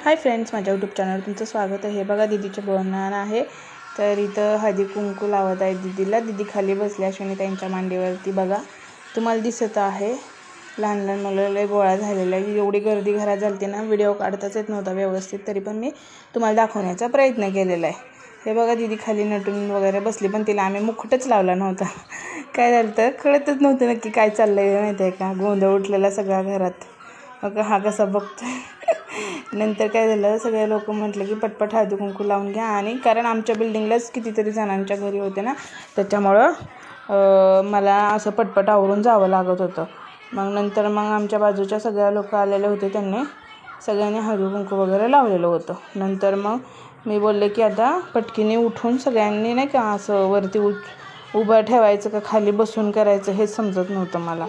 Hi friends, माझ्या YouTube चॅनलवर तुमचं स्वागत आहे। बघा दीदीचे बोलणं आहे, तर इथं हळदी कुंकू लावत आहे दीदीला। दीदी खाली बसली अश्विनी त्यांच्या मांडीवरती। बघा तुम्हाला दिसत आहे लहान लहान मुलं लय गोळा झालेला आहे। एवढी गर्दी घरात झालती ना, व्हिडिओ काढताच येत नव्हता व्यवस्थित, तरी पण मी तुम्हाला दाखवण्याचा प्रयत्न केलेला आहे। हे बघा दीदी खाली नटून वगैरे बसली, पण तिला आम्ही मुकुटच लावला नव्हता। काय झालं तर कळतच नव्हतं नक्की काय चाललंय, माहिती आहे का। गोंधळ उठलेला सगळ्या घरात। बघा हा कसा बघतोय। नंतर काय झालं, सगळे लोक म्हटले की पटपट हळदी कुंकू लावून घ्या, आणि कारण आमच्या बिल्डिंगलाच कितीतरी जणांच्या घरी होते ना, त्याच्यामुळं मला असं पटपट आवरून जावं लागत होतं। मग आमच्या बाजूच्या सगळ्या लोक आलेले होते, त्यांनी सगळ्यांनी हळदी कुंकू वगैरे लावलेलं होतं। नंतर मग मी बोलले की आता पटकीने उठून सगळ्यांनी नाही का असं वरती उभं ठेवायचं का खाली बसून करायचं हे समजत नव्हतं मला।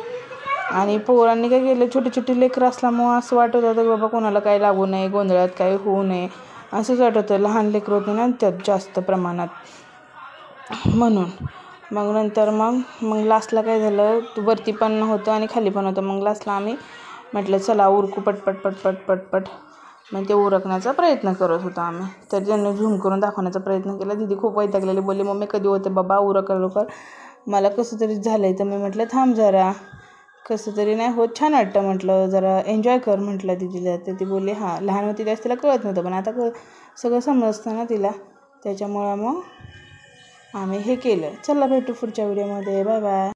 आणि पोरांनी काय केलं, छोटी छोटी लेकरं असल्यामुळं असं वाटत होतं की बाबा कोणाला काय लागू नये, गोंधळात काय होऊ नये, असंच वाटत होतं। लहान लेकरं होती ना त्यात जास्त प्रमाणात, म्हणून मग लास्टला काय झालं, वरती पण होतं आणि खाली पण होतं। मग लास्टला आम्ही म्हटलं चला उरकू पटपट मग ते उरकण्याचा प्रयत्न करत होतो आम्ही। तर त्यांनी झूम करून दाखवण्याचा प्रयत्न केला। दीदी खूप वैतागलेली, बोलली मम्मी कधी होते बाबा उरक लवकर, मला कसं तरी झालं आहे। तर मी म्हटलं थांब जरा, कसं तरी नाही होत, छान वाटतं म्हटलं, जरा एन्जॉय कर म्हटलं दीदीला। तर ती बोलली हां, लहान होती त्यावेळेस तिला कळत नव्हतं, पण आता सगळं समजतं ना तिला, त्याच्यामुळं मग आम्ही हे केलं। चला भेटू पुढच्या व्हिडिओमध्ये, बाय बाय।